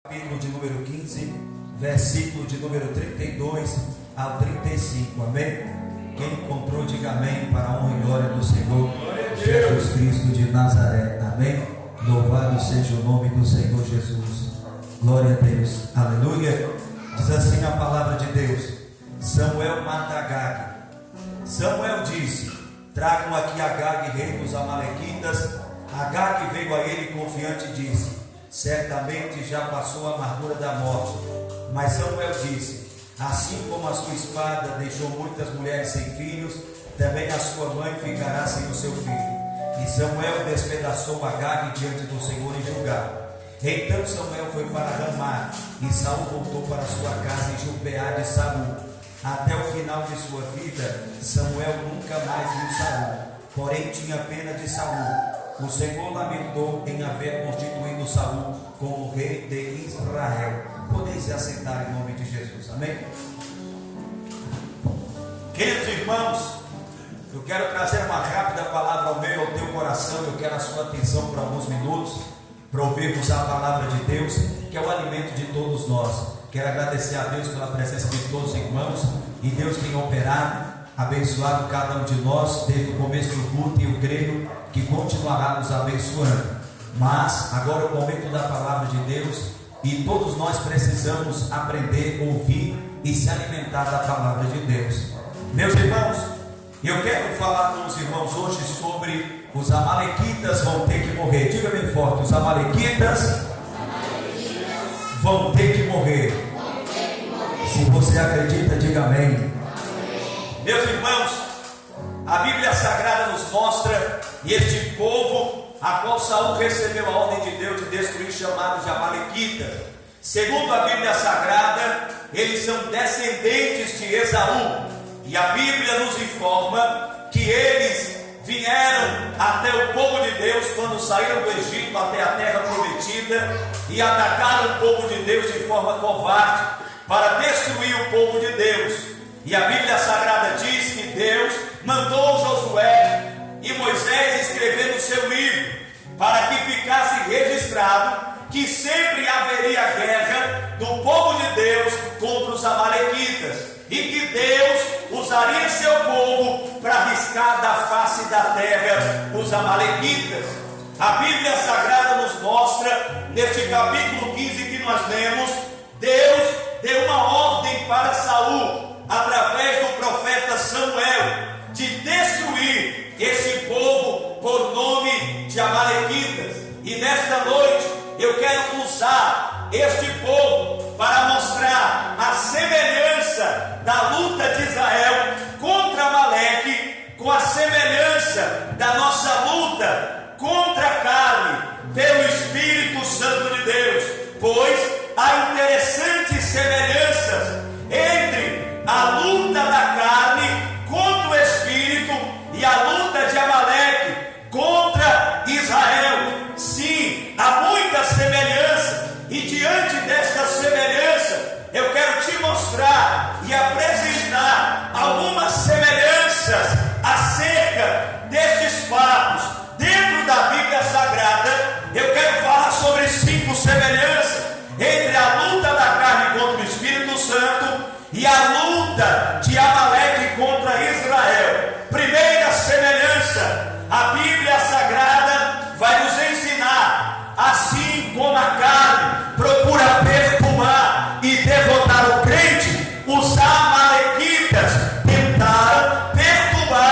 Capítulo de número 15, versículo de número 32 ao 35, amém? Quem encontrou, diga amém, para a honra e glória do Senhor Jesus Cristo de Nazaré, amém? Louvado seja o nome do Senhor Jesus, glória a Deus, aleluia. Diz assim a palavra de Deus: Samuel mata Agag. Samuel disse: tragam aqui Agag, rei dos amalequitas. Agag veio a ele confiante e disse: certamente já passou a amargura da morte. Mas Samuel disse: assim como a sua espada deixou muitas mulheres sem filhos, também a sua mãe ficará sem o seu filho. E Samuel despedaçou Agag diante do Senhor em Gilgal. Então Samuel foi para Ramá, e Saul voltou para sua casa em Gibeá de Saul. Até o final de sua vida, Samuel nunca mais viu Saul, porém tinha pena de Saul. O Senhor lamentou em haver constituído Saul como rei de Israel. Podeis se assentar em nome de Jesus, amém? Queridos irmãos, eu quero trazer uma rápida palavra ao meu e ao teu coração. Eu quero a sua atenção por alguns minutos, para ouvirmos a palavra de Deus, que é o alimento de todos nós. Quero agradecer a Deus pela presença de todos os irmãos, e Deus tem operado, abençoado cada um de nós desde o começo do culto, e eu creio que continuará nos abençoando. Mas agora é o momento da palavra de Deus, e todos nós precisamos aprender, ouvir e se alimentar da palavra de Deus. Meus irmãos, eu quero falar com os irmãos hoje sobre os amalequitas vão ter que morrer. Diga bem forte: os amalequitas vão ter que morrer. Se você acredita, diga amém. Meus irmãos, a Bíblia Sagrada nos mostra este povo a qual Saul recebeu a ordem de Deus de destruir, chamados de amalequitas. Segundo a Bíblia Sagrada, eles são descendentes de Esaú, e a Bíblia nos informa que eles vieram até o povo de Deus quando saíram do Egito até a terra prometida, e atacaram o povo de Deus de forma covarde para destruir o povo de Deus. E a Bíblia Sagrada diz que Deus mandou Josué e Moisés escrever no seu livro, para que ficasse registrado que sempre haveria guerra do povo de Deus contra os amalequitas, e que Deus usaria seu povo para arriscar da face da terra os amalequitas. A Bíblia Sagrada nos mostra, neste capítulo 15 que nós lemos, Deus deu uma ordem para Saul, através do profeta Samuel, de destruir esse povo por nome de amalequitas. E nesta noite eu quero usar este povo para mostrar a semelhança da luta de Israel contra Amaleque, com a semelhança da nossa luta contra a carne pelo Espírito Santo de Deus, pois há interessantes semelhanças entre a luta da carne contra o Espírito e a luta de Amaleque contra Israel. Sim, há muita semelhança, e diante desta semelhança eu quero te mostrar e apresentar algumas semelhanças acerca destes fatos dentro da Bíblia Sagrada. Eu quero falar sobre 5 semelhanças entre a luta da carne contra o Espírito Santo e a luta de Amaleque contra Israel. Primeira semelhança: a Bíblia Sagrada vai nos ensinar, assim como a carne procura perfumar e derrotar o crente, os amalequitas tentaram perturbar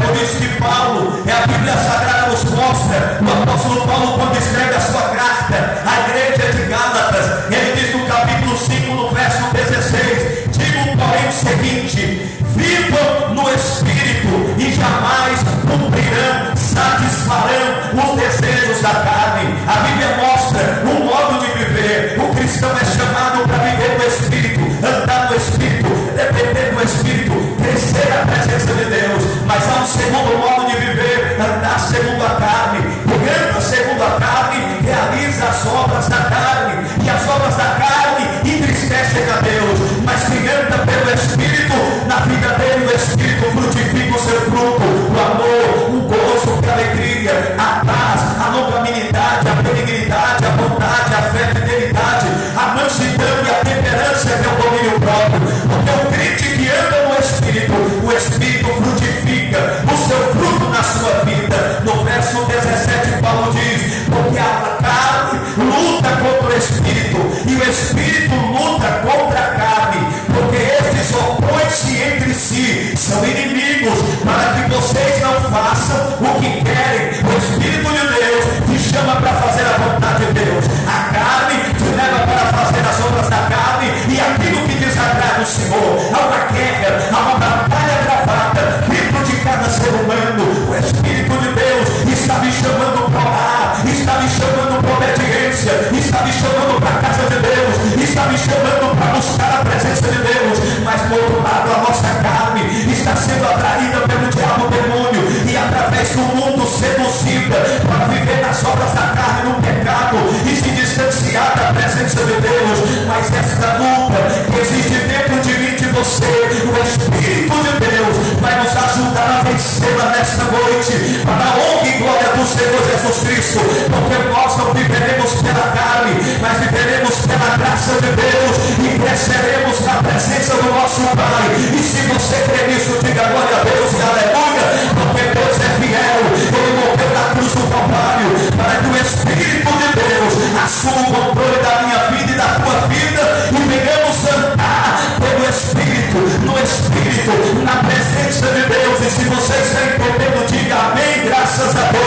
por isso que Paulo, a Bíblia Sagrada nos mostra, o apóstolo Paulo, quando escreve a sua carta à igreja de Gálatas, ele diz no capítulo 5, no verso 16: digo, porém, o seguinte: vivam no Espírito e jamais cumprirão, satisfarão os desejos da carne. A Bíblia mostra um modo de viver. O cristão é chamado para viver no Espírito, andar no Espírito, depender do Espírito, crescer na presença de Deus. Mas há um segundo modo de viver: andar segundo a carne. Quem anda segundo a carne realiza as obras da carne, e as obras da carne entristecem a Deus. Mas quem anda pelo Espírito, na vida dele o Espírito frutifica o seu fruto: o amor, o gozo, a alegria, a paz, a longanimidade, a benignidade, a bondade, a fé, a fidelidade, a mansidão e a temperança, que é o domínio próprio. Porque o crente que anda no Espírito, o Espírito frutifica o seu fruto na sua vida. No verso 17 Paulo diz: porque a carne luta contra o Espírito, e o Espírito luta contra a carne, porque estes opõem-se entre si, são inimigos, para que vocês não façam o que querem. O Espírito de Deus te chama para fazer a vontade de Deus. A carne te leva para fazer as obras da carne e aquilo que desagrada o Senhor. Há uma guerra, há uma batalha travada dentro de cada ser humano. O Espírito de Deus está me chamando para orar, está me chamando para obediência, está me chamando para a casa de Deus, está me chamando para buscar a presença de Deus. Mas por outro lado, a nossa carne está sendo atraída pelo diabo, demônio, e através do mundo seduzida para viver nas obras da carne, no pecado, e se distanciar da presença de Deus. Mas esta luta que existe dentro de mim, de você, o Espírito de Deus vai nos ajudar a vencê-la nesta noite, para a honra e glória do Senhor Jesus Cristo. Porque nós não viveremos pela carne, mas viveremos pela graça de Deus, e cresceremos na presença do nosso Pai. E se você crê nisso, diga glória a Deus e aleluia, porque Deus é fiel. Ele morreu na cruz do Calvário para que o Espírito de Deus assuma o controle da minha vida e da tua vida, e venhamos andar pelo Espírito, no Espírito, na presença de Deus. E se você está entendendo, diga amém, graças a Deus.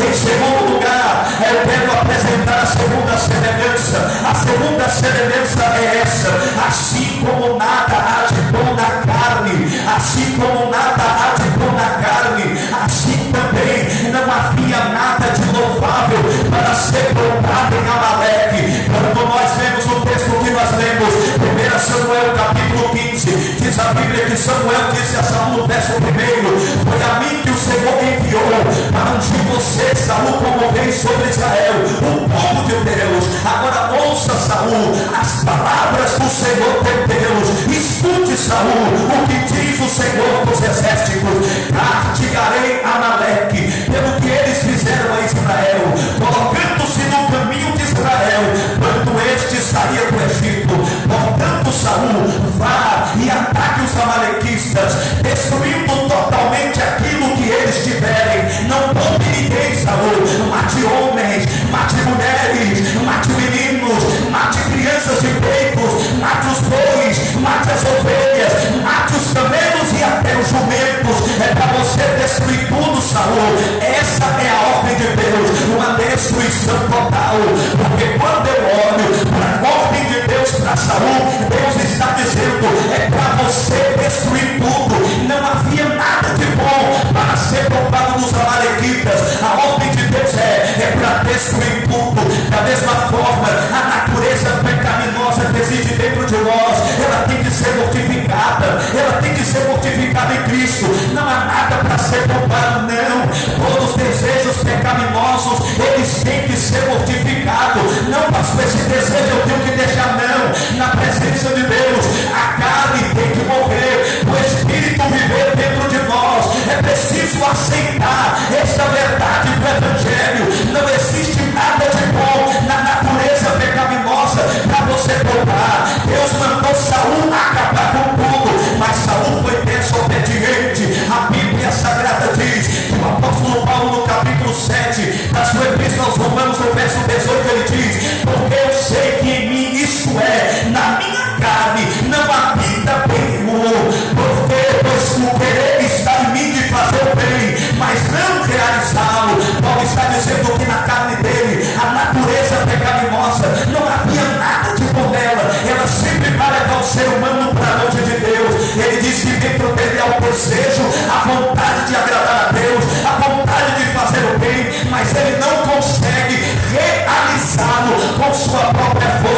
Em segundo lugar, eu quero apresentar a segunda semelhança. A segunda semelhança é essa: assim como nada há de bom na carne, assim como nada há de bom na carne, assim também não havia nada de louvável para ser plantado em Amaleque. Quando nós vemos o texto que nós lemos, 1 Samuel capítulo 15, diz a Bíblia que Samuel disse a Saul no verso 1: foi a mim que o Senhor enviou para ungir você, Saul, como rei sobre Israel, o povo de Deus. Agora ouça, Saul, as palavras do Senhor teu Deus. Escute, Saul, o que diz o Senhor dos exércitos: castigarei Amaleque pelo que eles fizeram a Israel, colocando-se no caminho de Israel quando este saía do Egito. Portanto, Saul, vá e ataque os amalequistas, destruindo totalmente aquilo que eles tiverem. Não poupe ninguém, Saul. Mate homens, mate mulheres, mate meninos, mate crianças de peitos, mate os bois, mate as ovelhas, mate os camelos e até os jumentos. É para você destruir tudo, Saul. Essa é a ordem de Deus, uma destruição total. Porque quando eu olho para a ordem de Deus para Saul, Deus está dizendo: é para você destruir tudo. Não havia nada de bom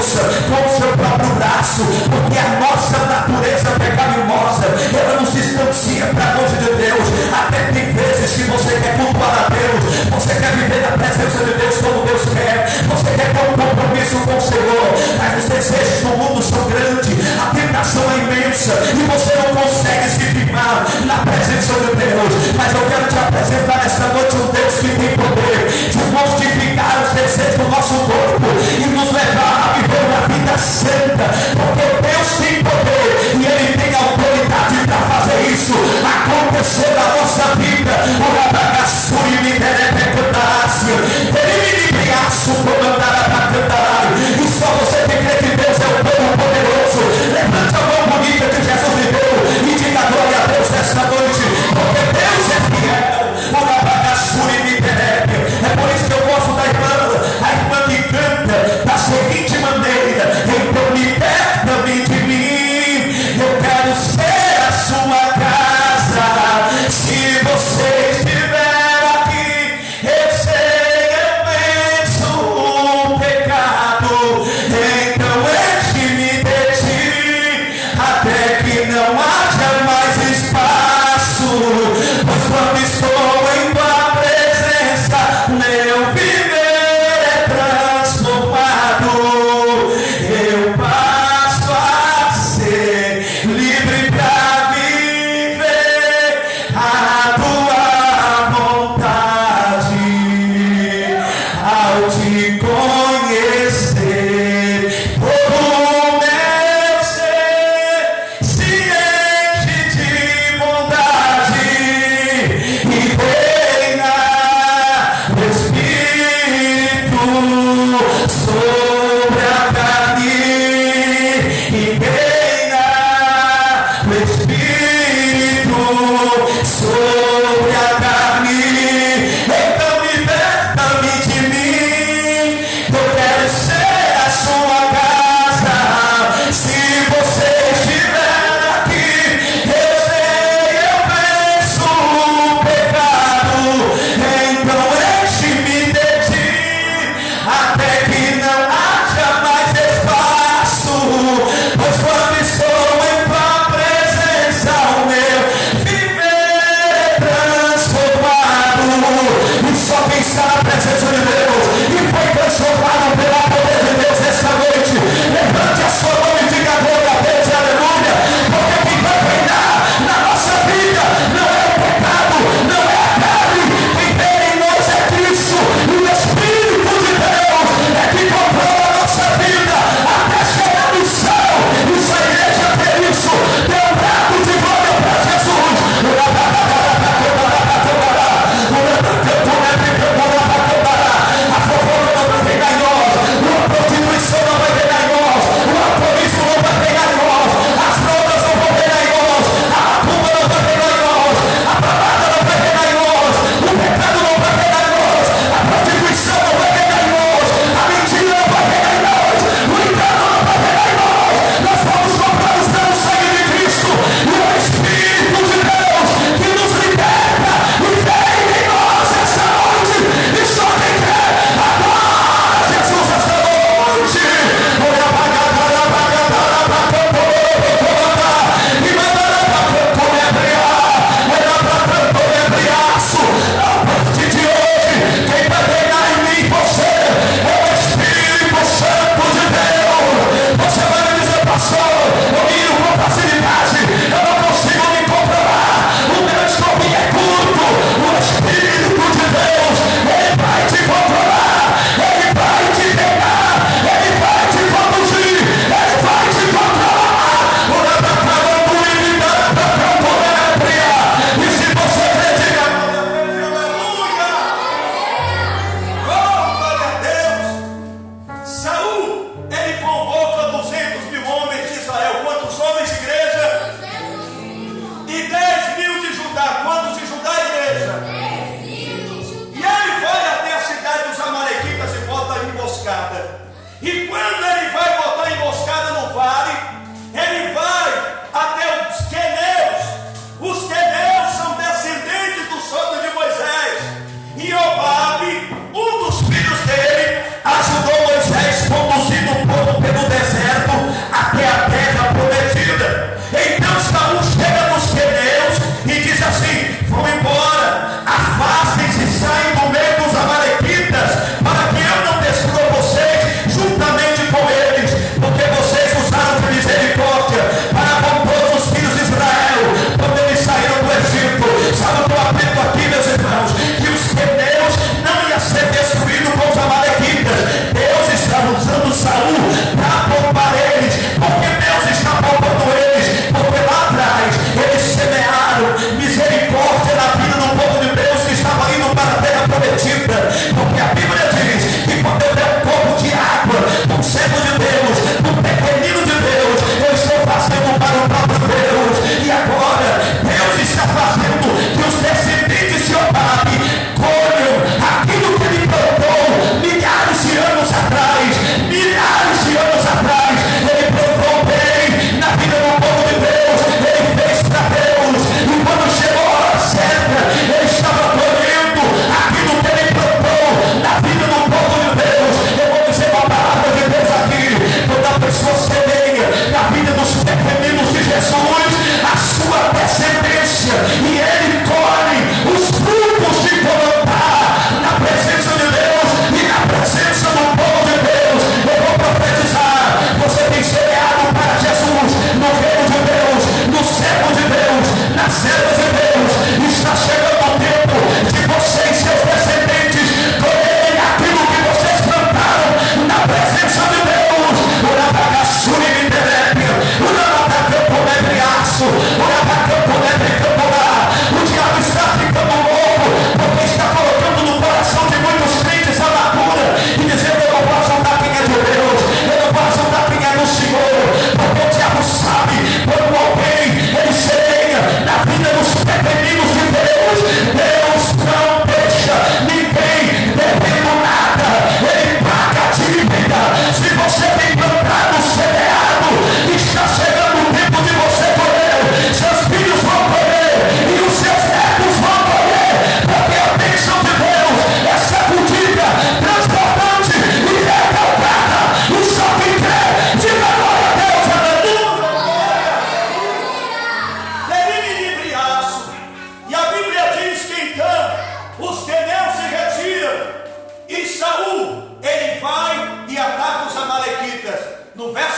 Deus com o seu próprio braço, porque a nossa natureza pecaminosa, ela nos distancia para longe de Deus. Até tem vezes que você quer cultuar a Deus, você quer viver na presença de Deus como Deus quer, você quer ter um compromisso com o Senhor, mas os desejos do mundo são grandes, a tentação é imensa, e você não consegue se firmar na presença de Deus. Mas eu quero te apresentar esta noite um Deus que tem poder de mortificar os desejos do nosso corpo e nos levar a viver uma vida santa, porque Deus tem poder e Ele tem autoridade para fazer isso acontecer na nossa vida. E só você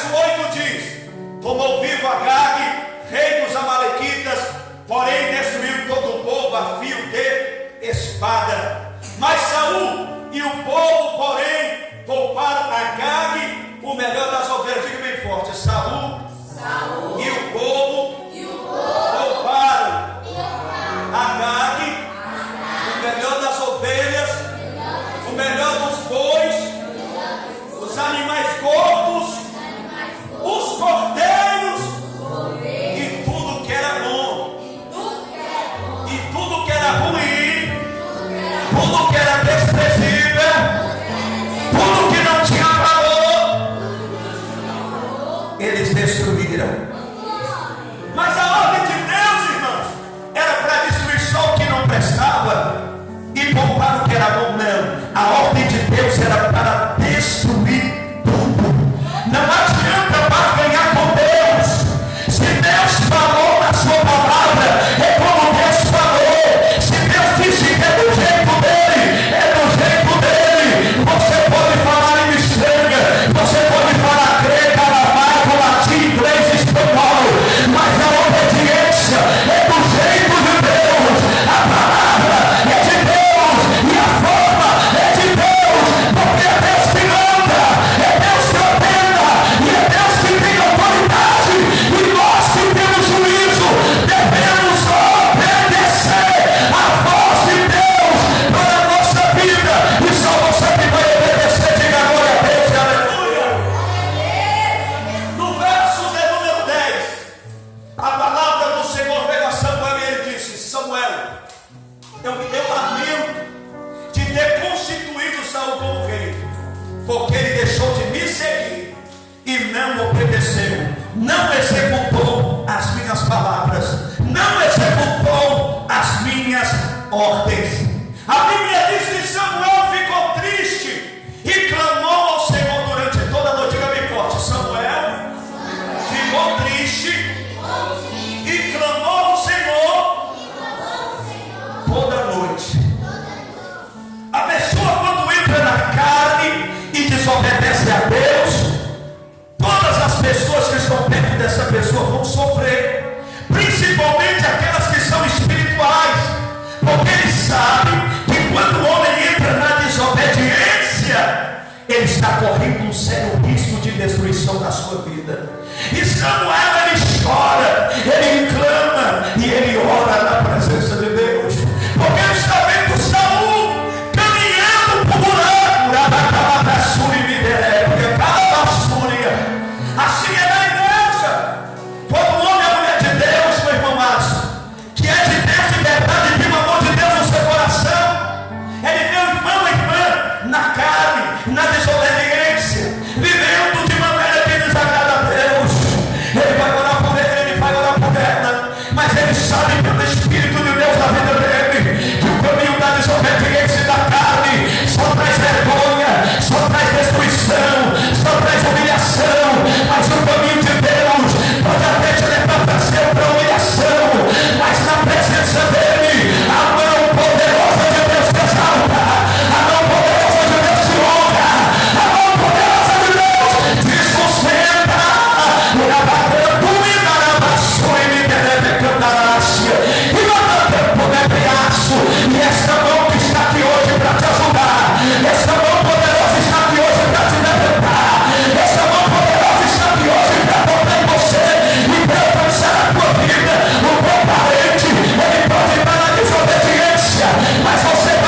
verso 8 diz: tomou vivo Agag, rei dos amalequitas, porém destruiu todo o povo a fio de espada. Mas Saul e o povo, porém, pouparam Agag, o melhor das ovelhas. Diga bem forte: Saul e o povo pouparam Agag, o melhor das ovelhas, o melhor dos bois, os animais gordos, os cordeiros e tudo que era bom, e tudo que era ruim, tudo que era desprezível, tudo que não tinha valor, eles destruíram. Mas a ordem de Deus, irmãos, era para destruir só o que não prestava e poupar o que era bom. Não, a ordem de Deus era para destruir tudo. Não adianta barganhar com Deus. Se Deus falou na sua palavra, é como Deus falou. Se Deus disse que é do jeito dele, é do jeito dele. Você pode falar em estranha, você pode falar grego, aramaico, latim, inglês, espanhol, mas a obediência é do jeito de Deus. A palavra é de Deus e a forma é de Deus, porque é Deus que manda, é Deus que ordena e é Deus que tem autoridade, e nós que temos juízo devemos obedecer a voz de Deus para a nossa vida. E só você que vai obedecer, diga glória a Deus e aleluia. No verso de número 10, a palavra do Senhor veio a Samuel e ele disse: Samuel, eu lamento de ter constituído Saul como rei, porque ele deixou de me seguir e não obedeceu, não executou as minhas palavras, não executou as minhas ordens. A Bíblia diz que Samuel ficou triste e clamou ao Senhor durante toda a noite. Diga bem forte: Samuel ficou triste e clamou ao Senhor toda a noite. A pessoa, quando entra na carne e desobedece a Deus, todas as pessoas que estão perto dessa pessoa vão sofrer, principalmente aquelas que são espirituais, porque eles sabem que quando o homem entra na desobediência, ele está correndo um sério risco de destruição da sua vida. E Samuel, ele chora, ele clama e ele ora na presença de Deus, porque ele está vendo Saul caminhando por buraco, assim